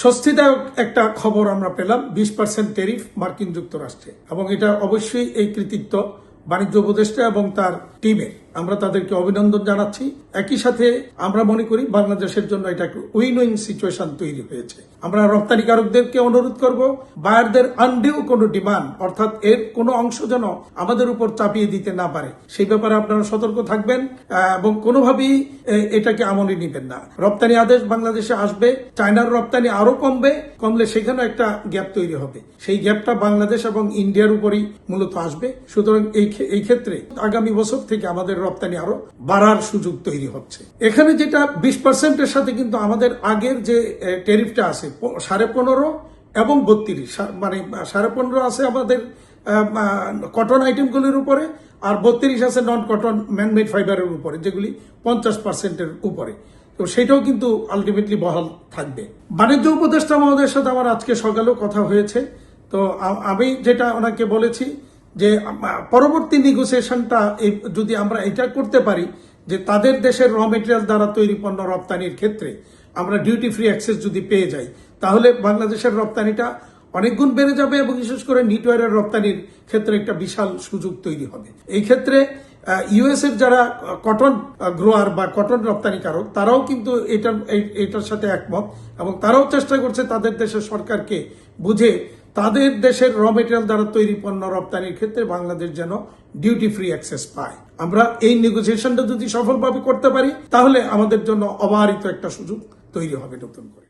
স্বস্তিদায়ক একটা খবর আমরা পেলাম, 20% ট্যারিফ মার্কিন যুক্তরাষ্ট্রে, এবং এটা অবশ্যই এই কৃতিত্ব বাণিজ্য উপদেষ্টা এবং তার টিমের। আমরা তাদেরকে অভিনন্দন জানাচ্ছি। একই সাথে আমরা মনে করি বাংলাদেশের জন্য এটা একটা উইন উইন সিচুয়েশন তৈরি হয়েছে। আমরা রপ্তানিকারকদেরকে অনুরোধ করব, বায়ারদের আনডিউ কোনো ডিমান্ড অর্থাৎ এর কোনো অংশ যেন আমাদের উপর চাপিয়ে দিতে না পারে, সেই ব্যাপারে আপনারা সতর্ক থাকবেন এবং কোনোভাবেই এটাকে আমলে নিবেন না। রপ্তানি আদেশ বাংলাদেশে আসবে, চায়নার রপ্তানি আরো কমলে সেখানে একটা গ্যাপ তৈরি হবে। সেই গ্যাপটা বাংলাদেশ এবং ইন্ডিয়ার উপরই মূলত আসবে। সুতরাং এই ক্ষেত্রে আগামী বছর থেকে আমাদের রপ্তানি আরো বাড়ার সুযোগ তৈরি হচ্ছে। এখানে যেটা 20%-এর সাথে কিন্তু আমাদের আগের যে ট্যারিফটা আছে 15.5 এবং 32, মানে 15.5 আছে আমাদের কটন আইটেমগুলির উপরে, আর 32 আছে নন কটন ম্যানমেড ফাইবারের উপরে, যেগুলি 50%-এর উপরে। তো সেটাও কিন্তু আলটিমেটলি বহাল থাকবে। বাণিজ্য উপদেষ্টা মহোদয়ের সাথে আমার আজকে সকালেও কথা হয়েছে। তো আমি যেটা ওনাকে বলেছি যে পরবর্তী নেগোসিয়েশনটা যদি আমরা এটা করতে পারি যে তাদের দেশের র মেটেরিয়াল দ্বারা তৈরি পণ্য রপ্তানির ক্ষেত্রে আমরা ডিউটি ফ্রি অ্যাক্সেস যদি পেয়ে যাই, তাহলে বাংলাদেশের রপ্তানিটা অনেক গুণ বেড়ে যাবে এবং বিশেষ করে নিটওয়্যারের রপ্তানির ক্ষেত্রে একটা বিশাল সুযোগ তৈরি হবে। এই ক্ষেত্রে ইউএস এর যারা কটন গ্রোয়ার বা কটন রপ্তানিকারক, তারাও কিন্তু এটার সাথে একমত এবং তারাও চেষ্টা করছে তাদের দেশের সরকারকে বুঝে তাদের দেশের র মেটেরিয়াল দ্বারা তৈরি পণ্য রপ্তানির ক্ষেত্রে বাংলাদেশ যেন ডিউটি ফ্রি অ্যাক্সেস পায়। আমরা এই নেগোসিয়েশনটা যদি সফলভাবে করতে পারি, তাহলে আমাদের জন্য অবারিত একটা সুযোগ তৈরি হবে নতুন করে।